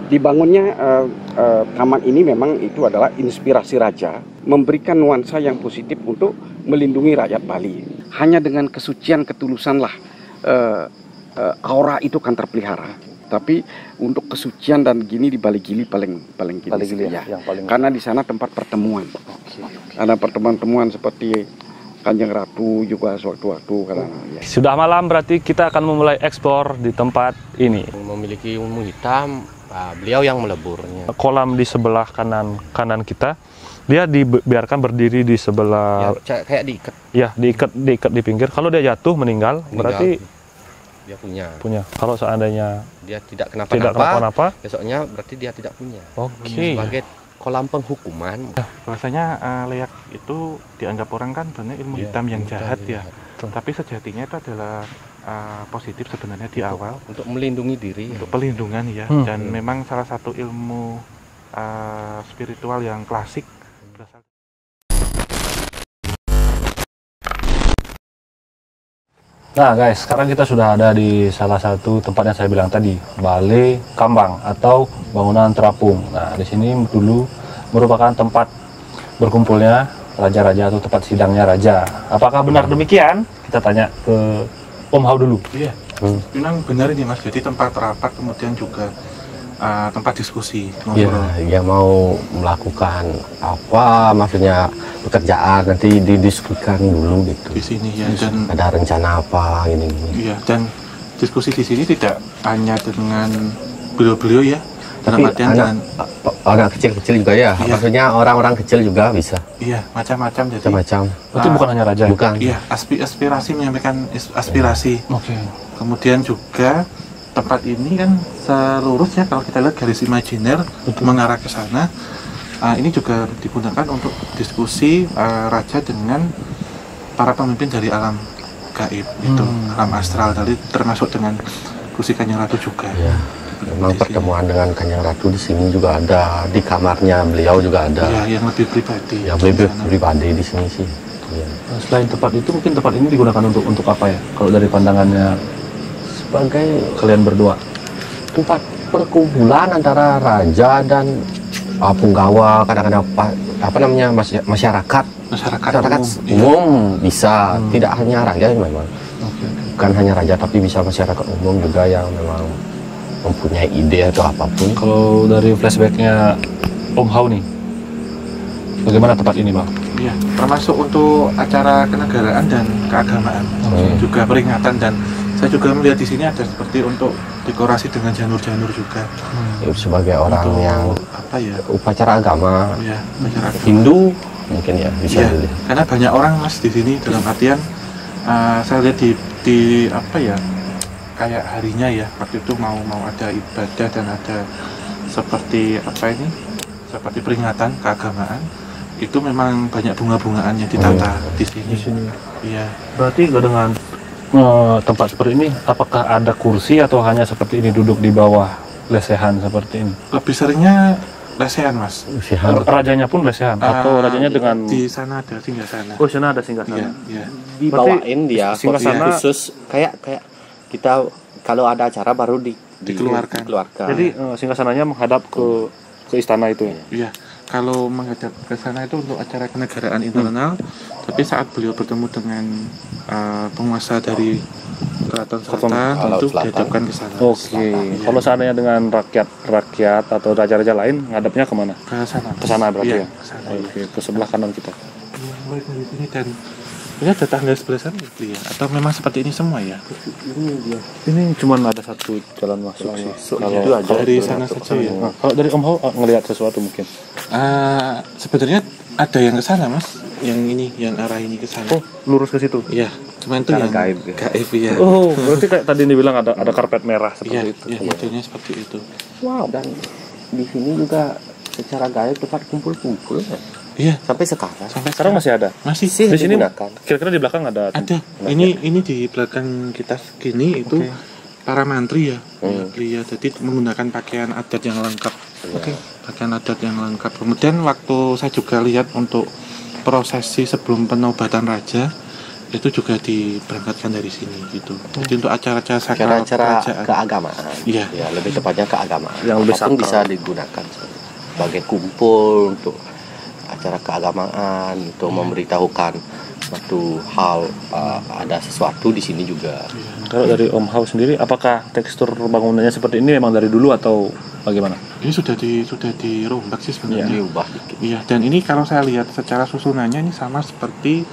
Dibangunnya taman ini memang itu adalah inspirasi raja, memberikan nuansa yang positif untuk melindungi rakyat Bali. Hanya dengan kesucian ketulusanlah aura itu kan terpelihara. Tapi untuk kesucian dan gini di Bali Gili paling gili ya. Yang paling... Karena di sana tempat pertemuan. Ada pertemuan-pertemuan seperti Kanjeng Ratu juga sewaktu-waktu karena ya. Sudah malam, berarti kita akan memulai eksplor di tempat ini. Memiliki ilmu hitam, beliau yang meleburnya. Kolam di sebelah kanan kita, dia dibiarkan berdiri di sebelah. Ya, kayak diikat. Ya, diikat di pinggir. Kalau dia jatuh meninggal. Berarti dia punya. Kalau seandainya dia tidak kenapa-napa, besoknya berarti dia tidak punya. Oke. Sebagai kolam penghukuman. Bahwasanya leyak itu dianggap orang kan sebenarnya ilmu hitam yang jahat ya. Tapi sejatinya itu adalah positif sebenarnya di awal. Untuk melindungi diri. Untuk pelindungan ya. Dan memang salah satu ilmu spiritual yang klasik berasal. Nah guys, sekarang kita sudah ada di salah satu tempat yang saya bilang tadi, Balai Kambang atau bangunan terapung. Nah, di sini dulu merupakan tempat berkumpulnya raja-raja atau tempat sidangnya raja. Apakah benar demikian? Kita tanya ke Om Hao dulu. Iya, memang benar ini Mas. Jadi tempat rapat kemudian juga tempat diskusi. Ya, yang mau melakukan apa, maksudnya pekerjaan nanti didiskusikan dulu gitu. Di sini ya, dan ada rencana apa ini. Iya, dan diskusi di sini tidak hanya dengan beliau-beliau ya, dalam artian dengan anak kecil-kecil juga ya. Iya. Maksudnya orang-orang kecil juga bisa. Iya, macam-macam jadi. Macam-macam. Berarti bukan hanya raja. Bukan. Iya, aspirasi menyampaikan aspirasi. Oke. Kemudian juga tempat ini kan seluruhnya kalau kita lihat garis imajiner mengarah ke sana, ini juga digunakan untuk diskusi raja dengan para pemimpin dari alam gaib itu, alam astral tadi, termasuk dengan kursi Kanjeng Ratu juga. Ya, memang pertemuan dengan Kanjeng Ratu di sini juga ada, di kamarnya beliau juga ada. Ya, yang lebih pribadi. Yang lebih pribadi di sini sih. Ya. Selain tempat itu, mungkin tempat ini digunakan untuk apa ya? Kalau dari pandangannya Sebagai kalian berdua, tempat perkumpulan antara raja dan punggawa, kadang-kadang apa namanya masyarakat umum bisa, tidak hanya raja memang. Bukan hanya raja tapi bisa masyarakat umum juga yang memang mempunyai ide atau apapun. kalau dari flashbacknya Om Hao nih, bagaimana tempat ini Bang? Iya, termasuk untuk acara kenegaraan dan keagamaan, juga peringatan, dan saya juga melihat di sini ada seperti untuk dekorasi dengan janur-janur juga. Sebagai orang untuk, yang apa ya? Upacara agama. Ya, upacara agama. Hindu mungkin ya bisa. Ya, karena banyak orang Mas di sini dalam artian saya lihat di apa ya? Kayak harinya ya, waktu itu mau ada ibadah dan ada seperti apa ini? Seperti peringatan keagamaan. Itu memang banyak bunga-bungaan yang ditata di sini. Iya. Berarti dengan tempat seperti ini, apakah ada kursi atau hanya seperti ini duduk di bawah lesehan seperti ini? Lebih seringnya lesehan Mas. Rajanya pun lesehan atau rajanya dengan di sana ada singgasana. Oh, sana ada singgasana. Iya. Dibawain dia singgasana khusus kayak kita kalau ada acara baru dikeluarkan. Jadi singgasananya menghadap ke istana itu ya. Iya. Kalau menghadap ke sana itu untuk acara kenegaraan internal, tapi saat beliau bertemu dengan penguasa dari Keraton Selatan tentu dihadapkan ke sana. Oke. Iya. Kalau seandainya dengan rakyat atau raja-raja lain, ngadapnya kemana? Ke sana. Ke sana berarti iya, ya. Kesana, Oke, ke sebelah kanan kita. Mulai dari sini dan ini ada tangga sebelah sana ya? Atau memang seperti ini semua ya? Ini cuma ada satu jalan masuk sih. Kalau itu aja dari sana saja ya. Nah, kalau dari Om Hao ngelihat sesuatu mungkin. Sebenarnya ada yang ke sana Mas, yang ini, yang arah ini ke sana. Oh, lurus ke situ. Iya, cuman itu yang gaib ya. Oh, berarti kayak tadi dibilang ada karpet merah seperti itu. Iya, modelnya seperti itu. Wow, dan di sini juga secara gaib tempat kumpul-kumpul. Iya, sampai sekarang. Sampai sekarang masih ada. Masih di sini kira-kira di belakang ada. Ada. Ini di belakang kita segini itu para mantri ya. Mantri ya. Jadi menggunakan pakaian adat yang lengkap. Pakaian adat yang lengkap. Kemudian waktu saya juga lihat untuk prosesi sebelum penobatan raja itu juga diberangkatkan dari sini gitu. Jadi untuk acara-acara sakral Acara-acara kerajaan. keagamaan. Iya. Ya, lebih tepatnya keagamaan. Yang lebih Apapun sakral. bisa digunakan sebagai kumpul untuk acara keagamaan, untuk memberitahukan suatu hal, ada sesuatu di sini juga. Kalau dari Om Hao sendiri, apakah tekstur bangunannya seperti ini memang dari dulu atau bagaimana? Ini sudah dirombak sih sebenarnya. Diubah dikit. Iya, dan ini kalau saya lihat secara susunannya ini sama seperti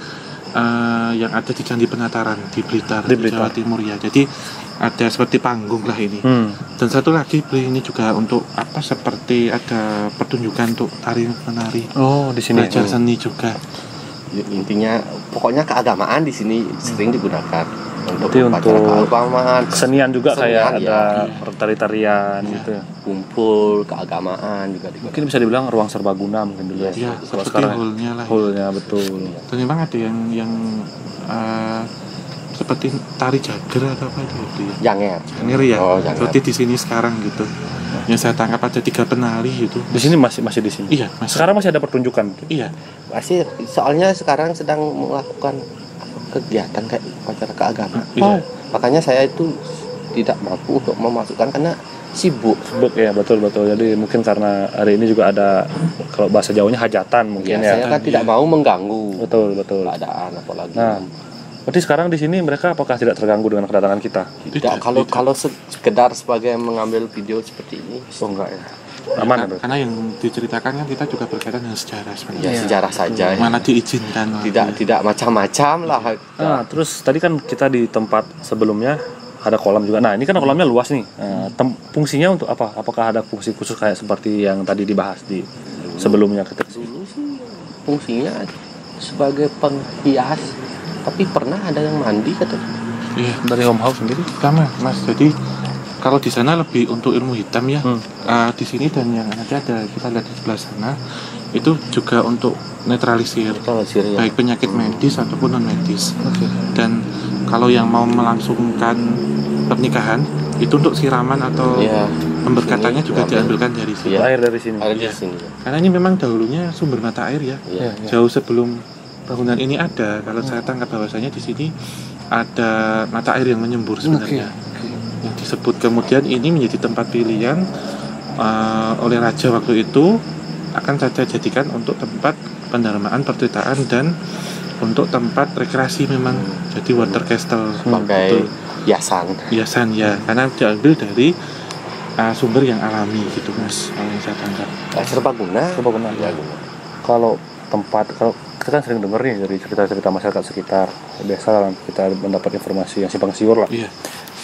yang ada di Candi Penataran di Blitar, Di di Jawa Blitar. Timur ya. Jadi ada seperti panggung lah ini. Dan satu lagi ini juga untuk apa, seperti ada pertunjukan untuk tari menari. Oh, di sini. Belajar seni juga. Intinya pokoknya keagamaan di sini sering digunakan untuk Berarti upacara untuk keagamaan, Kesenian juga kayak Kesenian, ada ya. tari-tarian Iya. gitu. kumpul keagamaan juga digunakan. Mungkin bisa dibilang ruang serbaguna mungkin dulu ya. Iya, Kalau seperti sekarang hall-nya lah. hall-nya betul. Dan memang ada yang seperti tari jager atau apa itu ya? Janger. Janger ya. Oh, janger. Seperti di sini sekarang gitu. Yang saya tangkap ada 3 penari gitu. Di sini masih di sini. Iya, Mas. Sekarang masih ada pertunjukan. Iya. Masih, soalnya sekarang sedang melakukan kegiatan kayak upacara keagamaan. Iya. Makanya saya itu tidak mampu untuk memasukkan karena sibuk. Sibuk ya, betul. Jadi mungkin karena hari ini juga ada, kalau bahasa Jawanya hajatan mungkin Ya, ya. saya kan tidak mau mengganggu Betul. keadaan apalagi. Nah, berarti sekarang di sini mereka apakah tidak terganggu dengan kedatangan kita? tidak, kalau sekedar sebagai mengambil video seperti ini, Oh enggak ya. Aman ya, Bro? Karena yang diceritakan kan kita juga berkaitan dengan sejarah ya sebenarnya. sejarah saja. Mana diizinkan. Tidak macam-macam lah. Nah, terus tadi kan kita di tempat sebelumnya ada kolam juga. Nah, ini kan kolamnya luas nih. Fungsinya untuk apa? Apakah ada fungsi khusus kayak seperti yang tadi dibahas di sebelumnya kita? Dulu sih fungsinya sebagai penghias, tapi pernah ada yang mandi kata. Iya. Dari Om Hao sendiri? Sama, Mas. Jadi kalau di sana lebih untuk ilmu hitam ya. Di sini dan yang ada kita lihat di sebelah sana itu juga untuk netralisir Kalau sirnya baik penyakit medis ataupun non medis. Dan kalau yang mau melangsungkan pernikahan itu untuk siraman atau ya pemberkatannya sini juga diambil. diambilkan dari sini. Iya. Air dari sini. ada di Iya. sini. Karena ini memang dahulunya sumber mata air ya. Iya. Jauh sebelum bangunan ini ada, kalau saya tangkap bahwasanya di sini ada mata air yang menyembur sebenarnya. Yang disebut kemudian ini menjadi tempat pilihan oleh raja waktu itu, akan saja jadikan untuk tempat pendarmaan, pertitaan dan untuk tempat rekreasi memang. Jadi water castle Sebagai hiasan. hiasan ya, karena diambil dari sumber yang alami gitu Mas, kalau yang saya tangkap. Serbaguna. Serbaguna. Ya, Kalau kita kan sering dengar nih dari cerita-cerita masyarakat sekitar, biasa lah kita mendapat informasi yang simpang siur lah. Iya.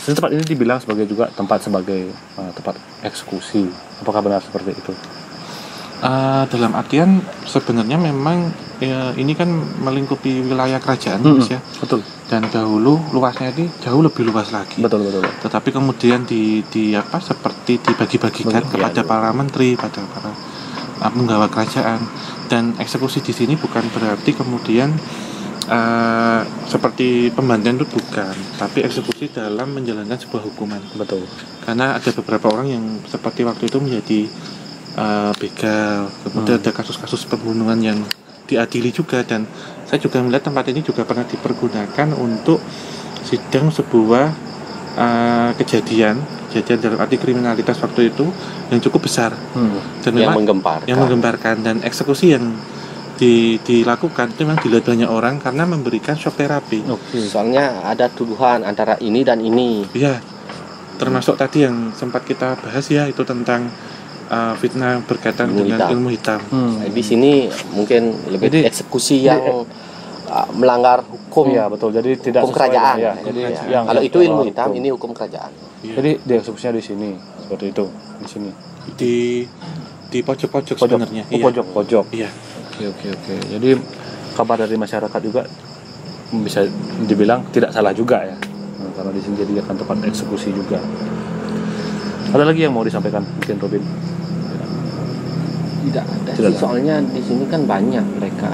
Jadi tempat ini dibilang sebagai juga tempat sebagai tempat eksekusi. Apakah benar seperti itu? Dalam artian sebenarnya memang ya, ini kan melingkupi wilayah kerajaan Mas ya. Betul. Dan dahulu luasnya ini jauh lebih luas lagi. Betul. Tetapi kemudian di apa seperti dibagi-bagikan kepada para menteri, pada para penggawa kerajaan. Dan eksekusi di sini bukan berarti kemudian seperti pembantian itu bukan, tapi eksekusi dalam menjalankan sebuah hukuman. Betul. Karena ada beberapa orang yang seperti waktu itu menjadi begal, kemudian ada kasus-kasus pembunuhan yang diadili juga. Dan saya juga melihat tempat ini juga pernah dipergunakan untuk sidang sebuah kejadian dalam arti kriminalitas waktu itu yang cukup besar dan yang memang menggemparkan. Dan eksekusi yang dilakukan itu memang dilihat banyak orang karena memberikan shock terapi. Soalnya ada tuduhan antara ini dan ini. Iya, termasuk tadi yang sempat kita bahas ya, itu tentang fitnah berkaitan Ilmu dengan hitam. ilmu hitam. Nah, di sini mungkin lebih Jadi- eksekusi yang melanggar hukum. Iya, betul. Jadi tidak Hukum sesuai kerajaan. dengan- ya, Hukum jadi kerajaan. yang Kalau itu ilmu hukum. hitam, ini hukum kerajaan. Iya. Jadi dieksekusinya di sini, seperti itu, di sini. Di pojok-pojok sebenarnya. Oh, pojok. Iya. Oke. Jadi kabar dari masyarakat juga bisa dibilang tidak salah juga ya. Karena di sini dijadikan tempat eksekusi juga. Ada lagi yang mau disampaikan mungkin Robin? Tidak ada Tidak sih, ada. soalnya di sini kan banyak mereka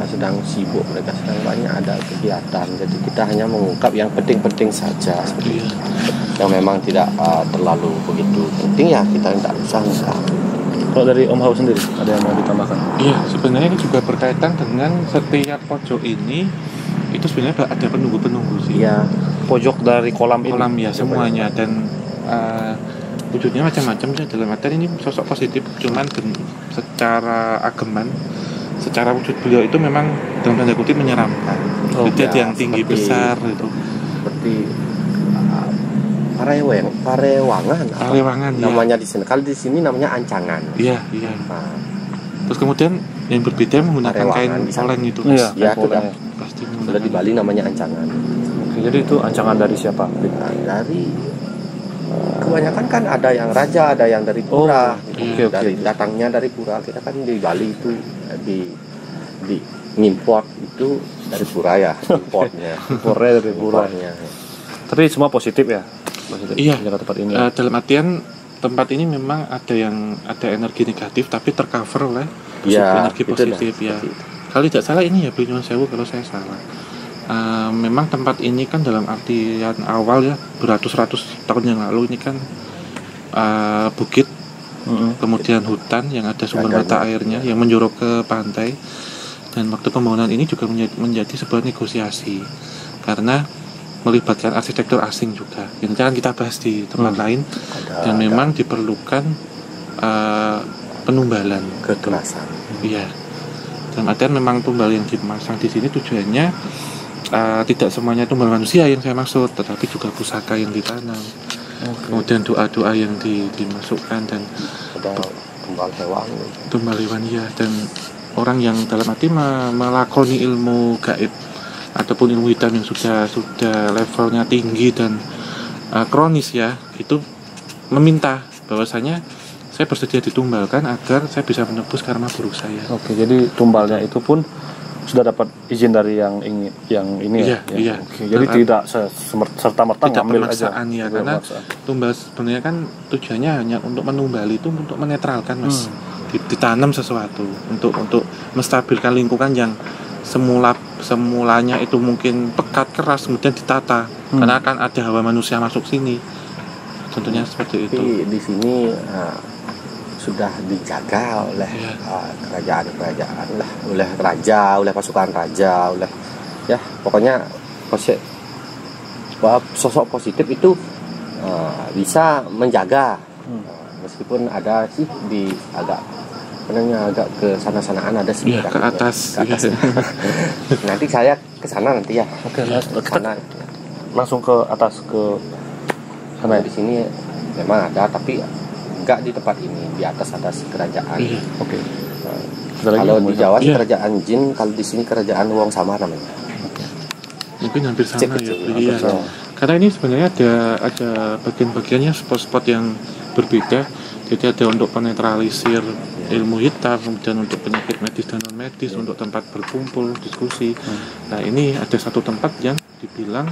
sedang sibuk, mereka sedang banyak ada kegiatan. Jadi kita hanya mengungkap yang penting-penting saja, seperti Iya. itu. Yang memang tidak terlalu begitu penting ya kita tidak usah ungkap. Kalau dari Om Hao sendiri ada yang mau ditambahkan? Iya, sebenarnya ini juga berkaitan dengan setiap pojok ini itu sebenarnya ada penunggu-penunggu sih. Iya. Pojok dari kolam ini. Kolam ya semuanya, dan wujudnya macam-macam ya, dalam artian ini sosok positif, cuman secara ageman, secara wujud beliau itu memang dalam tanda kutip menyeramkan. Jadi ada yang tinggi besar itu. Seperti Parewangan. Parewangan ya. Namanya di sini. Kalau di sini namanya Ancangan. Iya, iya. Nah, Terus kemudian yang berbeda menggunakan kain Parewangan di sana. poleng itu. Iya, ya kain poleng. sudah. Pasti Sudah menggunakan. di Bali namanya Ancangan. Oke, jadi itu ancangan dari siapa? Nah, dari kebanyakan kan ada yang raja, ada yang dari pura. oke, oke. Dari datangnya dari pura. Kita kan di Bali itu di ngimport itu dari pura ya, importnya. Impornya dari pura. Importnya. Tapi semua positif ya? Positif Iya. menjaga tempat ini. Dalam artian tempat ini memang ada energi negatif tapi tercover oleh Iya, energi itu positif lah, ya. seperti itu. Kalau tidak salah ini ya, Beli Nyuwun Sewu kalau saya salah. Memang tempat ini kan dalam artian awal ya, beratus-ratus tahun yang lalu ini kan bukit, kemudian hutan yang ada sumber mata airnya yang menjorok ke pantai, dan waktu pembangunan ini juga menjadi sebuah negosiasi karena melibatkan arsitektur asing juga yang jangan kita bahas di tempat lain, dan memang diperlukan penumbalan Kekerasan. iya, dalam artian memang tumbal yang dimasang di sini tujuannya tidak semuanya tumbal manusia yang saya maksud, tetapi juga pusaka yang ditanam, kemudian doa-doa yang dimasukkan, dan Ada tumbal hewan. tumbal hewan ya, dan orang yang dalam arti melakoni ilmu gaib ataupun ilmu hitam yang sudah levelnya tinggi dan kronis ya, itu meminta bahwasanya saya bersedia ditumbalkan agar saya bisa menebus karma buruk saya. Oke, jadi tumbalnya itu pun sudah dapat izin dari yang ini Iya, ya. iya. Oke, jadi tidak serta merta Tidak ngambil aja. pemaksaan ya, Tidak karena pemaksaan. tumbal sebenarnya kan tujuannya hanya untuk menumbali itu, untuk menetralkan mas, ditanam sesuatu untuk menstabilkan lingkungan yang semulanya itu mungkin pekat keras, kemudian ditata karena akan ada hawa manusia masuk sini, tentunya seperti itu. Tapi di sini sudah dijaga oleh Iya. kerajaan-kerajaan lah, oleh raja, oleh pasukan raja, oleh ya pokoknya sosok positif itu bisa menjaga. Meskipun ada sih di agak ke sana-sanaan ada sih. Iya, ke atas. Ke atas. Nanti saya ke sana nanti ya. Oke, Ke sana. langsung ke atas ke sana Karena ya. di sini memang ada, tapi enggak di tempat ini, di atas ada kerajaan. Iya. Oke. Ada lagi Kalau yang mau di Jawa Iya. kerajaan jin, kalau di sini kerajaan Wong Samar namanya. Mungkin hampir sama Kecil-kecil, ya. hampir Iya. sama. Karena ini sebenarnya ada bagian-bagiannya, spot-spot yang berbeda. Jadi ada untuk penetralisir ilmu hitam, kemudian untuk penyakit medis dan non medis, untuk tempat berkumpul, diskusi. Nah ini ada satu tempat yang dibilang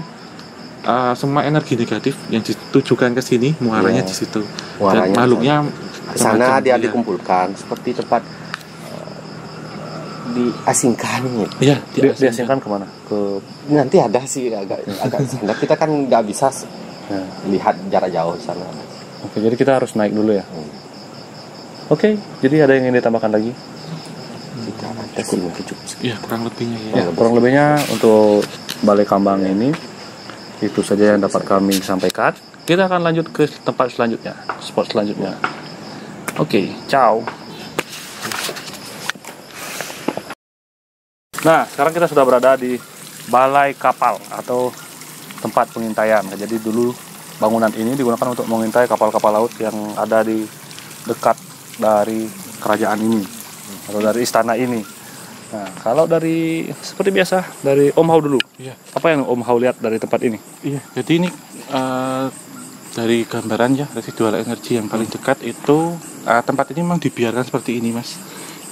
semua energi negatif yang ditujukan ke sini muaranya Iya. di situ. Muaranya Dan makhluknya Ke sana macam-macam, dia iya. dikumpulkan seperti tempat diasingkan gitu. Iya, diasingkan kemana? Ke Nanti ada sih agak sana. Kita kan nggak bisa ya. lihat jarak jauh di sana. Oke, jadi kita harus naik dulu ya. Oke, jadi ada yang ingin ditambahkan lagi? Jika ada sih mungkin cukup. Iya, kurang lebihnya ya. Ya, kurang lebihnya untuk Balai Kambang ini itu saja yang dapat kami sampaikan. Kita akan lanjut ke tempat selanjutnya, spot selanjutnya. Oke, ciao. Nah, sekarang kita sudah berada di Balai Kapal atau tempat pengintaian. Jadi dulu bangunan ini digunakan untuk mengintai kapal-kapal laut yang ada di dekat dari kerajaan ini atau dari istana ini. Nah, kalau dari seperti biasa dari Om Hao dulu. Iya. Apa yang Om Hao lihat dari tempat ini? Iya, jadi ini dari gambaran ya, residual energi yang paling dekat itu tempat ini memang dibiarkan seperti ini mas,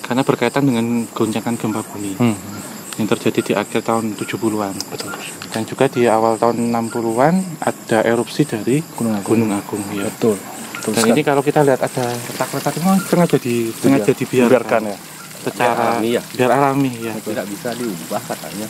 karena berkaitan dengan goncangan gempa bumi yang terjadi di akhir tahun 70-an. Betul. Dan juga di awal tahun 60-an ada erupsi dari Gunung Agung ya. Betul. Dan ini kalau kita lihat ada retak-retak itu sengaja dibiarkan ya. secara Biar alami ya. biar alami ya. Tidak bisa diubah katanya.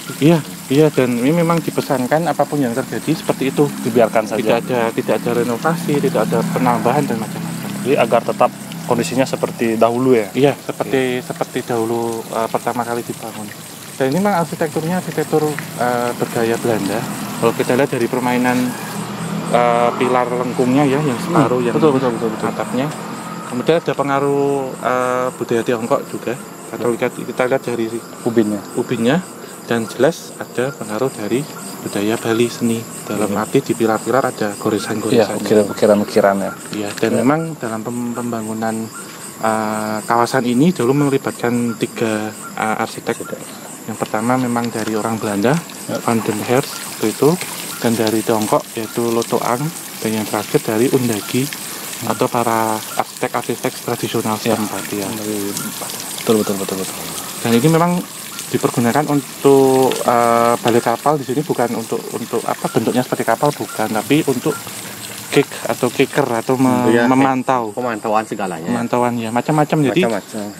Iya, dan ini memang dipesankan apapun yang terjadi seperti itu. Dibiarkan saja. Tidak ada renovasi, tidak ada penambahan dan macam-macam. Jadi agar tetap kondisinya seperti dahulu ya. Iya, seperti dahulu pertama kali dibangun. Dan ini memang arsitekturnya arsitektur bergaya Belanda. Kalau kita lihat dari permainan pilar lengkungnya ya, yang separuh yang betul. atapnya. Kemudian ada pengaruh budaya Tiongkok juga. Kalau kita lihat dari ubinnya, dan jelas ada pengaruh dari budaya Bali seni. Dalam arti di pilar-pilar ada goresan-goresan. Iya, ukiran-ukiran ya. Iya, dan memang dalam pembangunan kawasan ini dulu melibatkan 3 arsitek. Yang pertama memang dari orang Belanda, Van den Herst itu, dan dari Tiongkok yaitu Lotto Ang, dan yang terakhir dari Undagi atau para arsitek tradisional setempat ya. Betul. Dan ini memang dipergunakan untuk balai kapal di sini, bukan untuk apa bentuknya seperti kapal, bukan, tapi untuk kicker atau memantau. Pemantauan segalanya. Pemantauan ya, macam-macam. Jadi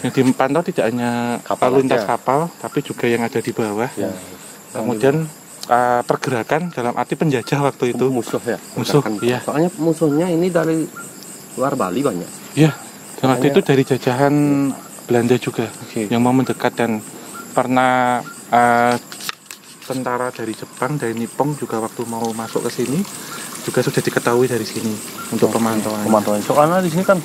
yang dipantau tidak hanya kapal lintas aja. kapal, tapi juga yang ada di bawah. Ya. Kemudian pergerakan dalam arti penjajah waktu itu. Musuh ya. Musuh, iya. Soalnya musuhnya ini dari luar Bali banyak. Iya. Dan waktu itu dari jajahan Belanda juga yang mau mendekat, dan pernah tentara dari Jepang, dari Nippon juga waktu mau masuk ke sini juga sudah diketahui dari sini untuk pemantauan. Soalnya di sini kan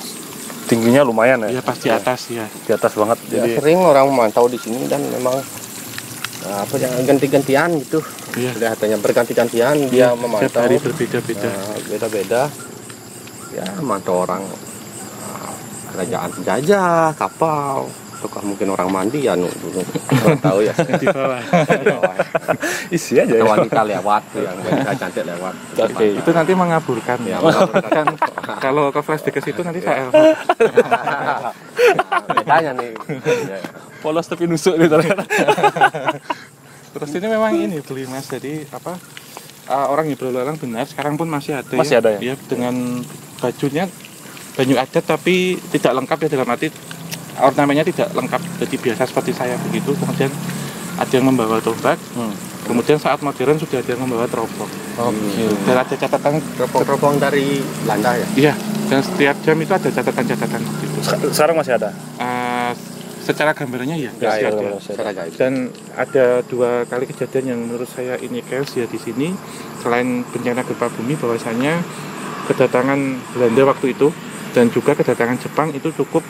tingginya lumayan ya. Iya, pas di atas ya. Di atas banget. Ya, Jadi sering orang memantau di sini, dan memang ganti-gantian gitu. Iya. Kelihatannya berganti-gantian dia memantau. Setiap hari berbeda-beda. Beda-beda. Ya, memantau orang kerajaan penjajah, kapal, ataukah mungkin orang mandi ya dulu. Tahu ya. Di bawah. isi aja ya. Wanita lewat, yang wanita cantik lewat. Oke. Itu nanti mengaburkan ya. Kan kalau ke flashback ke situ nanti saya Bedanya nih. Polos tapi nusuk nih ternyata. Terus ini memang ini beli mas, jadi apa orang yang berlalang benar sekarang pun masih ada. Masih ada ya? Ya, dengan bajunya banyu adat tapi tidak lengkap ya, dalam arti ornamennya tidak lengkap, jadi biasa seperti saya begitu. Kemudian ada yang membawa tombak, kemudian saat modern sudah ada yang membawa teropong. Dan ada catatan Teropong dari Belanda ya. iya, dan setiap jam itu ada catatan-catatan gitu. Sekarang masih ada. Secara gambarnya ya masih ada. Secara gaib. Dan ada 2 kali kejadian yang menurut saya ini chaos ya di sini. Selain bencana gempa bumi, bahwasanya kedatangan Belanda waktu itu dan juga kedatangan Jepang itu cukup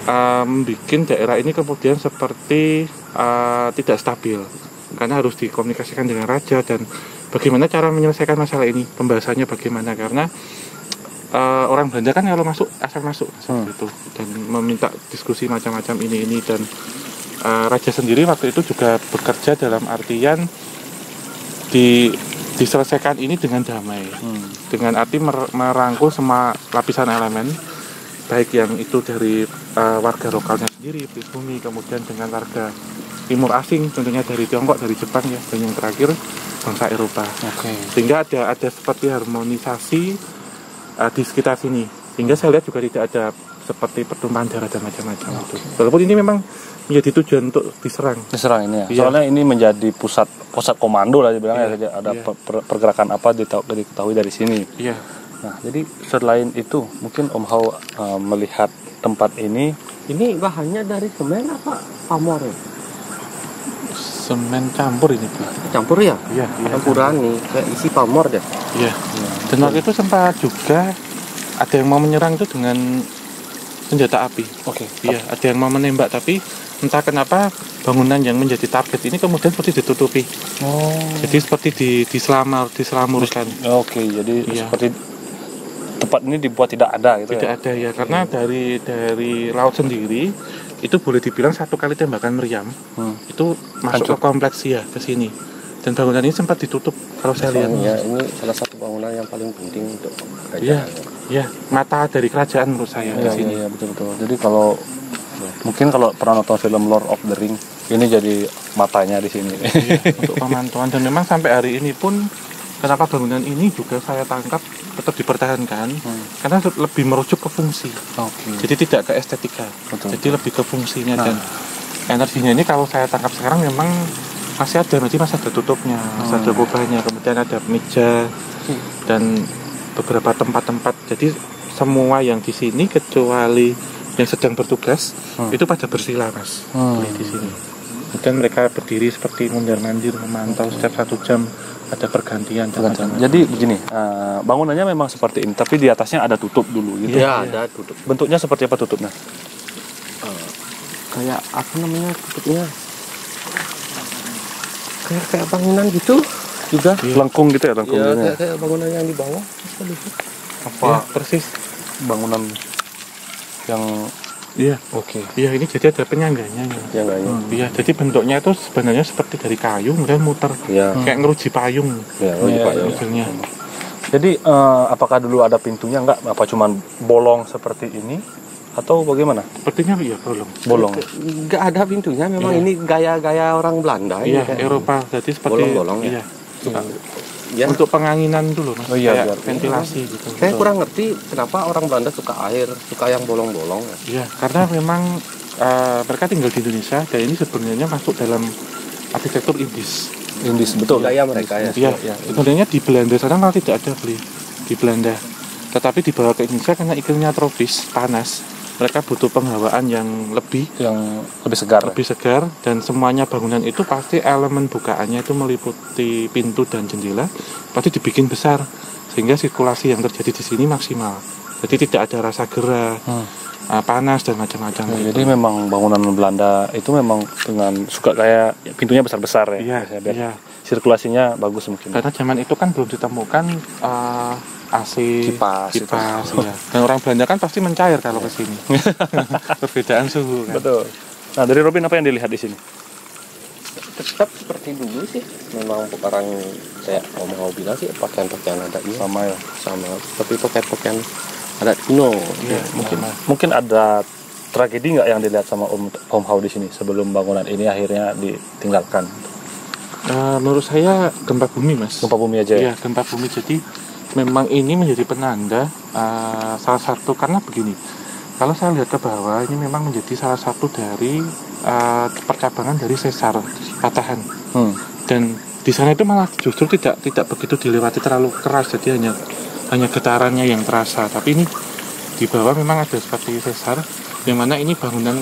membuat daerah ini kemudian seperti tidak stabil, karena harus dikomunikasikan dengan raja, dan bagaimana cara menyelesaikan masalah ini, pembahasannya bagaimana, karena orang Belanda kan kalau masuk asal masuk itu, dan meminta diskusi macam-macam ini, dan raja sendiri waktu itu juga bekerja dalam artian diselesaikan ini dengan damai, dengan arti merangkul semua lapisan elemen, baik yang itu dari warga lokalnya sendiri, pribumi, kemudian dengan warga timur asing, tentunya dari Tiongkok, dari Jepang ya, dan yang terakhir bangsa Eropa. Sehingga ada seperti harmonisasi di sekitar sini, sehingga saya lihat juga tidak ada seperti pertumpahan darah dan macam-macam itu. Walaupun ini memang menjadi tujuan untuk diserang Diserang ini ya. Iya. Soalnya ini menjadi pusat komando lah dibilang ya. Ada pergerakan apa diketahui dari sini. Iya. Nah, jadi selain itu mungkin Om Hao melihat tempat ini. Ini bahannya dari semen apa pamor ya? Semen campur ini Pak. Campur ya? Iya. Campuran nih, kayak isi pamor deh. Iya. Dan waktu itu sempat juga ada yang mau menyerang itu dengan senjata api. Iya, ada yang mau menembak, tapi entah kenapa bangunan yang menjadi target ini kemudian seperti ditutupi. Jadi seperti diselamurkan. Jadi Iya. seperti tempat ini dibuat tidak ada gitu Tidak ya. ada ya, karena dari laut sendiri itu boleh dibilang 1 kali tembakan meriam itu masuk ke kompleks ya, ke sini. Dan bangunan ini sempat ditutup kalau saya lihat. Ya, ini salah satu bangunan yang paling penting untuk Iya, kerajaan. iya, mata dari kerajaan menurut saya di sini. Iya, betul. Jadi kalau mungkin kalau pernah nonton film Lord of the Ring, ini jadi matanya di sini. Iya, untuk pemantauan. Dan memang sampai hari ini pun kenapa bangunan ini juga saya tangkap tetap dipertahankan, karena lebih merujuk ke fungsi. Jadi tidak ke estetika. Jadi lebih ke fungsinya, dan energinya ini kalau saya tangkap sekarang memang masih ada, masih ada tutupnya, masih ada kubahnya, kemudian ada meja dan beberapa tempat-tempat. Jadi semua yang di sini kecuali yang sedang bertugas itu pada bersila mas di sini. Kemudian mereka berdiri seperti mondar-mandir memantau setiap 1 jam ada pergantian. Jadi begini, bangunannya memang seperti ini, tapi di atasnya ada tutup dulu gitu. Iya, ada tutup. Bentuknya seperti apa tutupnya? Kayak apa namanya tutupnya? Kayak bangunan gitu juga. Lengkung gitu ya, Iya, lengkungnya. kayak bangunan yang di bawah. Apa Ya, persis. bangunan yang Iya. oke. Iya, ini jadi ada penyangganya. Ya enggak ya? Iya, jadi bentuknya itu sebenarnya seperti dari kayu kemudian muter. Iya. Kayak ngeruji payung Ya, Iya, Pak ya. modelnya. Jadi apakah dulu ada pintunya enggak? Apa cuman bolong seperti ini atau bagaimana? Sepertinya iya belum. Bolong. Enggak ada pintunya, memang Iya. ini gaya-gaya orang Belanda Iya, ini kayak. Eropa. Jadi seperti Bolong-bolong ya? Iya. Ya. Untuk penganginan dulu, Mas. Oh iya, Kayak biar ventilasi gitu. Saya kurang ngerti kenapa orang Belanda suka air, suka yang bolong-bolong. Iya, karena memang mereka tinggal di Indonesia dan ini sebenarnya masuk dalam arsitektur Indis. Indis betul. Gaya mereka ya. Iya, sebenarnya di Belanda sana malah tidak ada beli di Belanda. Tetapi dibawa ke Indonesia karena iklimnya tropis, panas. Mereka butuh penghawaan yang lebih Yang lebih segar. lebih segar dan semuanya bangunan itu pasti elemen bukaannya itu meliputi pintu dan jendela pasti dibikin besar sehingga sirkulasi yang terjadi di sini maksimal. Jadi tidak ada rasa gerah, panas dan macam-macam. Ya, jadi memang bangunan Belanda itu memang dengan suka kayak pintunya besar-besar ya. Iya, Biasanya biar iya. sirkulasinya bagus mungkin. Karena zaman itu kan belum ditemukan AC, Kipas, iya. Dan orang Belanda kan pasti mencair kalau ke sini. Perbedaan suhu kan. Betul. Nah, dari Robin apa yang dilihat di sini? Tetap seperti dulu sih. Memang orang kayak mau bilang sih pakaian-pakaian adatnya Sama ya. sama seperti pakaian-pakaian adat kuno. Iya, Mungkin ada tragedi nggak yang dilihat sama Om Hao di sini sebelum bangunan ini akhirnya ditinggalkan? Menurut saya gempa bumi, Mas. Gempa bumi aja ya. Iya, gempa bumi. Jadi memang ini menjadi penanda salah satu karena begini. Kalau saya lihat ke bawah ini memang menjadi salah satu dari percabangan dari sesar patahan. Dan di sana itu malah justru tidak begitu dilewati terlalu keras, jadi hanya getarannya yang terasa. Tapi ini di bawah memang ada seperti sesar, yang mana ini bangunan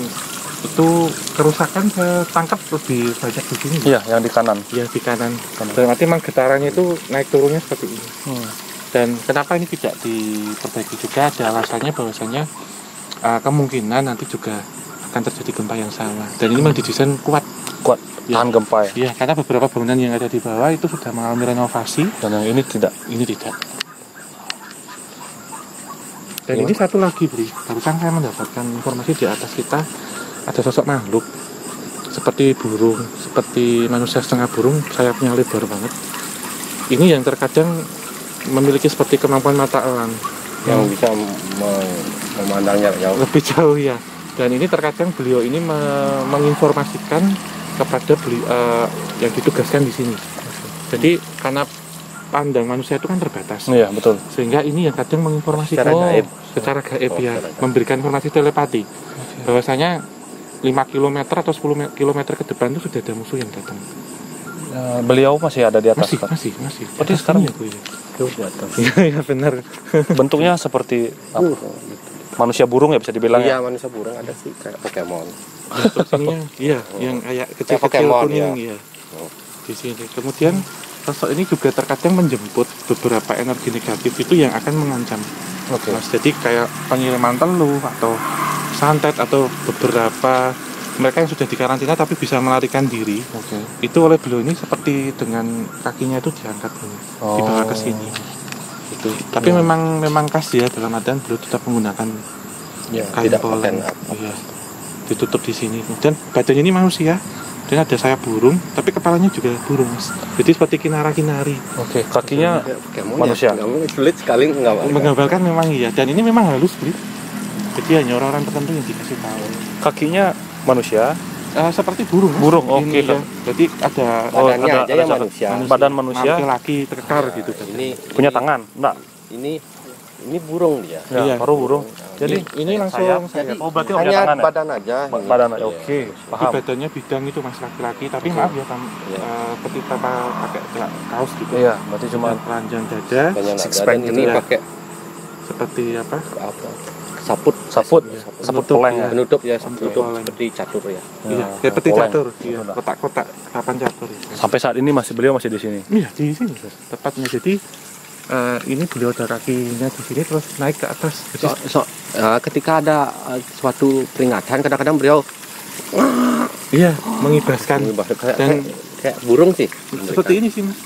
itu kerusakan saya tangkap lebih banyak di sini. Iya, yang di kanan. Ya di kanan. Dan nanti memang getarannya itu naik turunnya seperti ini. Dan kenapa ini tidak diperbaiki juga ada alasannya bahwasanya kemungkinan nanti juga akan terjadi gempa yang sama. Dan ini memang didesain kuat. Ya. Tahan gempa ya. Iya, karena beberapa bangunan yang ada di bawah itu sudah mengalami renovasi. Dan yang ini tidak. Ini tidak. Dan ini satu lagi, Bri. Barusan saya mendapatkan informasi di atas kita ada sosok makhluk seperti burung, seperti manusia setengah burung, sayapnya lebar banget. Ini yang terkadang memiliki seperti kemampuan mata elang Yang bisa memandangnya jauh. lebih jauh ya. Dan ini terkadang beliau ini menginformasikan kepada yang ditugaskan di sini. Jadi karena pandang manusia itu kan terbatas, Iya, betul. sehingga ini yang kadang menginformasikan secara gaib ya, memberikan informasi telepati bahwasanya 5 km atau 10 km ke depan itu sudah ada musuh yang datang. Beliau masih ada di atas. Masih. Berarti sekarang ya, Bu, ya. Di atas. Iya benar. bentuknya seperti apa? Manusia burung ya bisa dibilang Iya, ya. manusia burung ada sih kayak Pokemon. Sepertinya iya, yang kayak kecil-kecil Pokemon, kuning ya. Di sini. Kemudian sosok ini juga terkadang menjemput beberapa energi negatif itu yang akan mengancam. Oke. Mas, jadi kayak pengiriman teluh atau santet atau beberapa mereka yang sudah dikarantina tapi bisa melarikan diri. Oke. Itu oleh beliau ini seperti dengan kakinya itu diangkat ini, dibawa ke sini. Itu. Tapi memang khas ya dalam artian beliau tetap menggunakan Ya, kain tidak polen. pakai Iya. Ditutup di sini. Dan badannya ini manusia. Dan ada sayap burung, tapi kepalanya juga burung, Mas. Jadi seperti kinara-kinari. Oke, kakinya Pokemon manusia. Ya. Nggak sulit sekali nggak. Menggambarkan memang iya. Dan ini memang halus, Bli. Jadi hanya orang-orang tertentu yang dikasih tahu. kakinya manusia. Seperti burung. Mas. Burung, Ini, oke. ya. Jadi ada Badannya ada- aja ya ada manusia. Badan manusia. laki-laki terkekar gitu. Punya tangan. Enggak. Ini burung dia. Ya, Iya. baru burung. Jadi ini langsung Jadi Oh, berarti punya hanya tangan ya? badan aja. ini. Badan Iya. oke. Jadi Paham. badannya bidang itu Mas laki-laki, tapi maaf ya ketika pakai kaos gitu. Iya, berarti cuma Dan telanjang dada Badannya six nada, pack dan gitu ini ya. pakai seperti apa? apa? saput Saput poleng ya. penutup ya, penutup poleng. seperti catur ya. Iya, kayak peti poleng. catur, iya, kotak-kotak papan catur. Ya. Sampai saat ini beliau masih di sini. Iya, di sini tepatnya. Jadi ini beliau ada kakinya di sini terus naik ke atas. Jadi Ketika ada suatu peringatan, kadang-kadang beliau iya, mengibaskan dan kayak burung sih. seperti ini sih, Mas.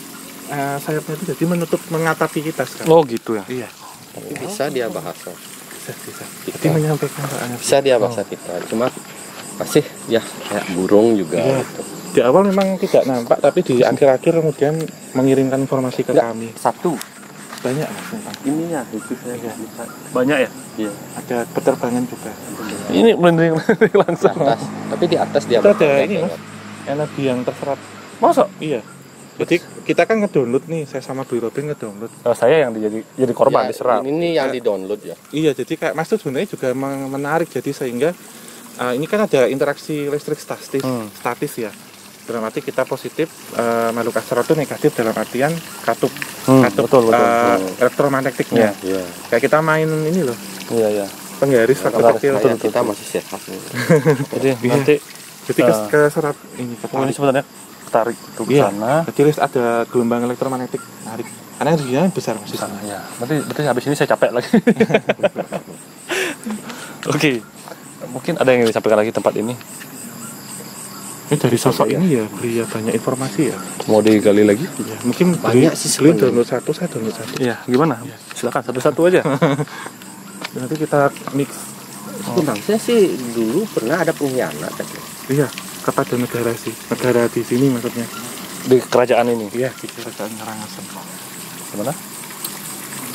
Sayapnya itu jadi mengatapi kita sekarang. Oh gitu ya. Iya, Bisa dia bahasa. bisa. Jadi menyampaikan soalnya. Bisa dia bahasa kita. Cuma masih ya kayak burung juga. Iya. Gitu. Di awal memang tidak nampak, tapi di akhir-akhir kemudian mengirimkan informasi ke Enggak, kami. satu. Banyak, Mas. Memang. Ini ya, itu saya Iya. bisa. Banyak ya. Iya. Ada penerbangan juga. Ini melindungi Di langsung. atas. Tapi di atas dia. Itu ada bakal ini, lewat. Mas. Energi yang terserap. Masa? Iya. Jadi kita kan ngedownload nih, saya sama Bu Robin ngedownload. Saya yang jadi korban Ya, diserap. Ini yang di-download ya. Iya, jadi kayak Mas tuh sebenarnya juga menarik, jadi sehingga ini kan ada interaksi listrik statis ya. Dalam arti kita positif, makhluk astral itu negatif dalam artian katup Betul. elektromagnetiknya. Iya. Kayak kita main ini loh, Iya. penggaris waktu Penggaris, kecil. betul. Kita masih sehat. Jadi Iya. nanti Jadi ke serap ini ini ketarik. sebenarnya tarik itu ke Iya. sana. Jadi ada gelombang elektromagnetik narik. Karena energinya besar Mas. Sana ya. Berarti habis ini saya capek lagi. Oke. Mungkin ada yang disampaikan lagi tempat ini. Ini dari sosok ini ya, beliau banyak informasi ya. Mau digali lagi? Ya, mungkin Banyak sih beliau sebenarnya. download satu, saya download satu. Iya, gimana? Silakan satu-satu aja. Nanti kita mix. Sebenarnya sih dulu pernah ada pengkhianat tadi. Iya, kepada negara sih. Negara di sini maksudnya. Di kerajaan ini. Iya, di kerajaan Karangasem. Gimana?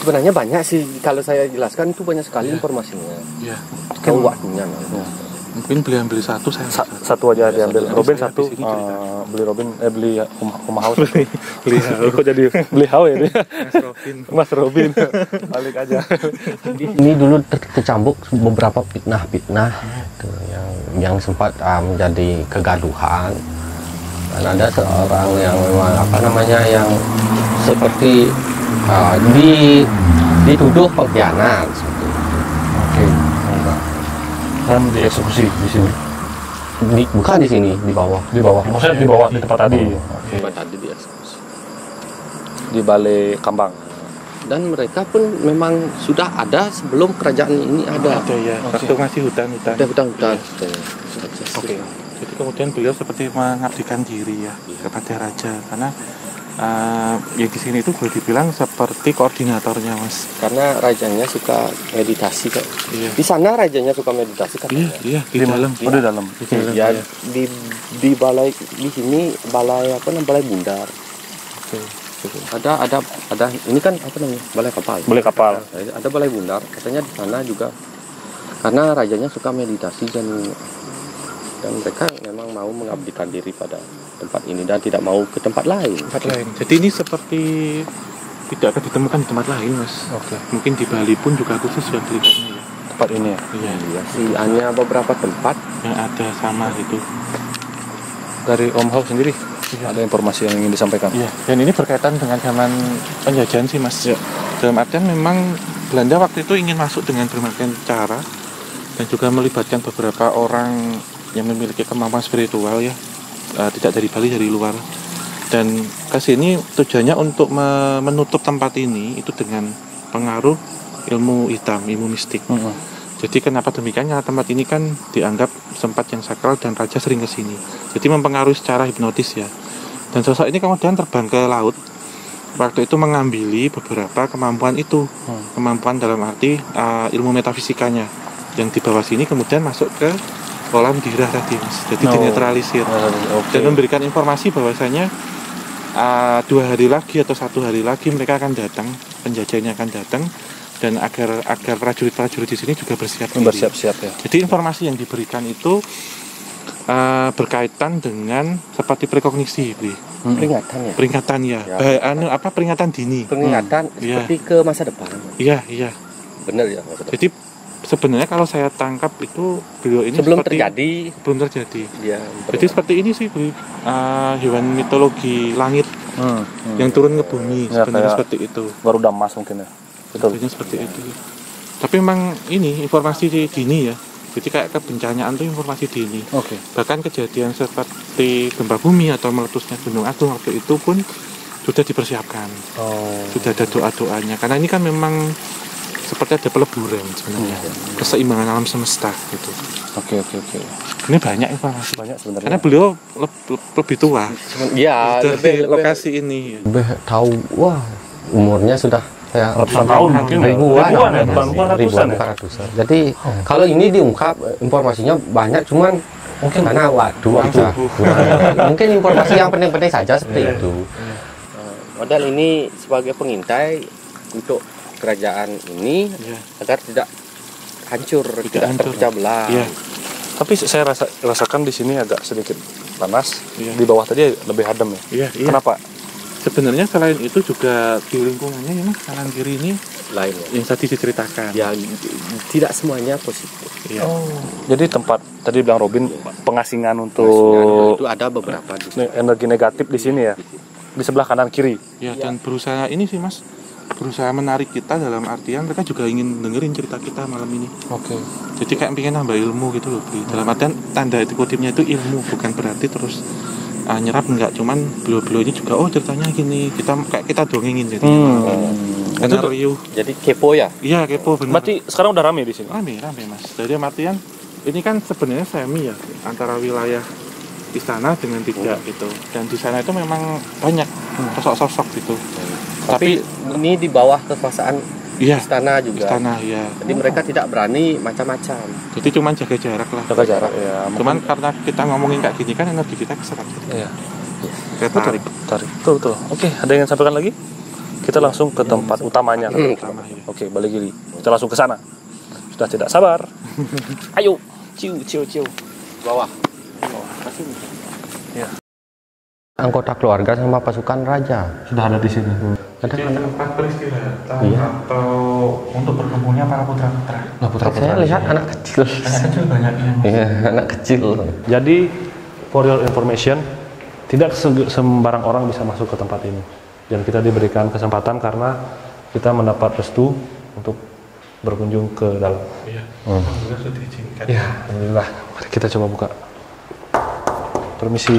Sebenarnya banyak sih, kalau saya jelaskan itu banyak sekali informasinya. Iya. Kalau waktunya nanti. Mungkin beliau ambil satu, saya Satu aja diambil. satu. Robin Saya satu. habis ini cerita. Beli rumah house. beli Kok jadi beli house ya? dia? Mas Robin. Mas Robin. Balik aja. Ini dulu tercambuk beberapa fitnah gitu, yang sempat menjadi kegaduhan. Dan ada seorang yang memang yang seperti dituduh pengkhianat. Oke. Kan dieksekusi di sini. Bukan di sini, di bawah. Di bawah. Maksudnya di bawah di tempat tadi. Bukan tadi dieksekusi. Di Balai Kambang. Dan mereka pun memang sudah ada sebelum kerajaan ini ada. Ada ya, waktu masih hutan-hutan. Ada hutan-hutan. Oke. Jadi kemudian beliau seperti mengabdikan diri ya kepada raja, karena yang di sini itu boleh dibilang seperti koordinatornya, Mas. Karena rajanya suka meditasi kok. Iya. Di sana rajanya suka meditasi katanya. Iya, di dalam. Oh, di dalam. Di dalam, Ya, ya. di balai di sini balai balai bundar. Oke. Ada ini kan apa namanya? Balai kapal. Balai kapal. Ada balai bundar. Katanya di sana juga karena rajanya suka meditasi dan mereka memang mau mengabdikan diri pada tempat ini dan tidak mau ke tempat lain. Tempat lain. Jadi ini seperti tidak akan ditemukan di tempat lain, Mas. Oke. Mungkin di Bali pun juga khusus yang berikutnya ya. Tempat ini ya. Iya. Iya sih, hanya beberapa tempat. Yang ada sama itu. Dari Om Hao sendiri ada informasi yang ingin disampaikan. Iya. Dan ini berkaitan dengan zaman penjajahan sih, Mas. Dalam artian memang Belanda waktu itu ingin masuk dengan berbagai cara dan juga melibatkan beberapa orang yang memiliki kemampuan spiritual ya, tidak dari Bali, dari luar. Dan kesini tujuannya untuk menutup tempat ini itu dengan pengaruh ilmu hitam, ilmu mistik. Jadi kenapa demikian? Karena tempat ini kan dianggap tempat yang sakral dan raja sering kesini. Jadi mempengaruhi secara hipnotis ya. Dan sosok ini kemudian terbang ke laut. Waktu itu mengambili beberapa kemampuan itu, kemampuan dalam arti ilmu metafisikanya. Yang di bawah sini kemudian masuk ke kolam dirah tadi, Mas. Jadi dinetralisir dan memberikan informasi bahwasanya 2 hari lagi atau 1 hari lagi mereka akan datang, penjajahnya akan datang, dan agar prajurit-prajurit di sini juga bersiap-siap ya. Jadi informasi yang diberikan itu berkaitan dengan seperti prekognisi, Peringatan ya. peringatan ya, peringatan dini. Peringatan Iya. seperti ke masa depan. Iya. Benar ya. Masa depan. Jadi sebenarnya kalau saya tangkap itu beliau ini Sebelum seperti belum terjadi. Ya, Jadi seperti ini sih, hewan mitologi langit yang turun ke bumi, Ya, sebenarnya kayak seperti itu. Garuda Mas mungkin ya. Betul. Sebenarnya seperti itu. Tapi memang ini informasi dini ya. Jadi kayak kebencanaan itu informasi dini. Oke. Bahkan kejadian seperti gempa bumi atau meletusnya Gunung Agung waktu itu pun sudah dipersiapkan. Oh. Sudah ada doa-doanya. Karena ini kan memang seperti ada peleburan sebenarnya. Keseimbangan alam semesta gitu. Oke. Ini banyak informasi. Banyak sebenarnya. Karena beliau lebih tua Ya, dari lebih lokasi ini. lebih tahu. Wah, umurnya sudah ya Ratusan tahun mungkin ya? ribuan ya? Bukan ratusan ya? ratusan. Jadi kalau ini diungkap informasinya banyak, cuman mungkin karena waduh aja. Mungkin informasi yang penting-penting saja seperti itu. Modal ini sebagai pengintai untuk kerajaan ini agar tidak hancur, tidak terpecah belah. Iya. Tapi saya rasakan di sini agak sedikit panas. Iya. Di bawah tadi lebih adem ya. Iya. Kenapa? Sebenarnya selain itu juga di lingkungannya ini kanan kiri ini Lain yang tadi diceritakan. ya, tidak semuanya positif. Iya. Jadi tempat tadi bilang Robin pengasingan untuk Itu ada beberapa di sini. energi negatif di sini ya. Di sebelah kanan kiri. Ya, dan berusaha ini sih Mas, berusaha menarik kita dalam artian mereka juga ingin dengerin cerita kita malam ini. Oke. Jadi kayak pengen nambah ilmu gitu loh. Dalam artian tanda itu kutipnya itu ilmu, bukan berarti terus nyerap enggak, cuman beliau-beliau ini juga oh ceritanya gini, kita dongengin jadi. Karena riuh. Jadi kepo ya. Iya, kepo benar. Berarti sekarang udah rame di sini. Rame Mas. Jadi artian ini kan sebenarnya semi ya antara wilayah istana dengan tidak gitu. Dan di sana itu memang banyak sosok-sosok gitu. Tapi ini di bawah kekuasaan Iya, istana juga. istana ya. Jadi mereka tidak berani macam-macam. Jadi cuman jaga jarak lah. Jaga jarak ya. Cuman karena kita ngomongin kayak gini kan energi kita keserap. Iya. Kayak tarik. Tarik. Betul. Oke, ada yang sampaikan lagi? Kita langsung ke tempat utamanya. Pertama, ya. Oke, balik kiri. Kita langsung ke sana. Sudah tidak sabar. Ayo, ciu. Bawah. Ya. Anggota keluarga sama pasukan raja. Sudah ada di sini. Kadang tempat peristirahatan Iya. atau untuk berkumpulnya para putra-putra. Nah, saya lihat anak kecil. Anak kecil banyak yang Iya, anak kecil. Jadi, for your information, tidak sembarang orang bisa masuk ke tempat ini. Dan kita diberikan kesempatan karena kita mendapat restu untuk berkunjung ke dalam. Iya. Alhamdulillah sudah diizinkan. Ya, alhamdulillah. Mari kita coba buka. Permisi.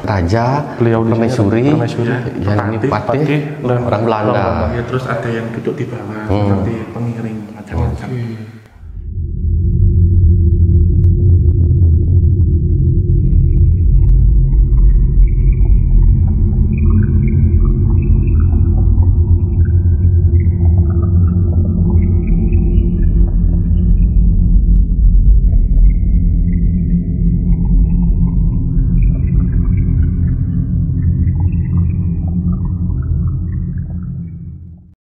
Raja, Beliau di sini permaisuri, ada permaisuri. yang ini Patih, patih, dan orang Belanda. Ya, terus ada yang duduk di bawah seperti pengiring macam-macam.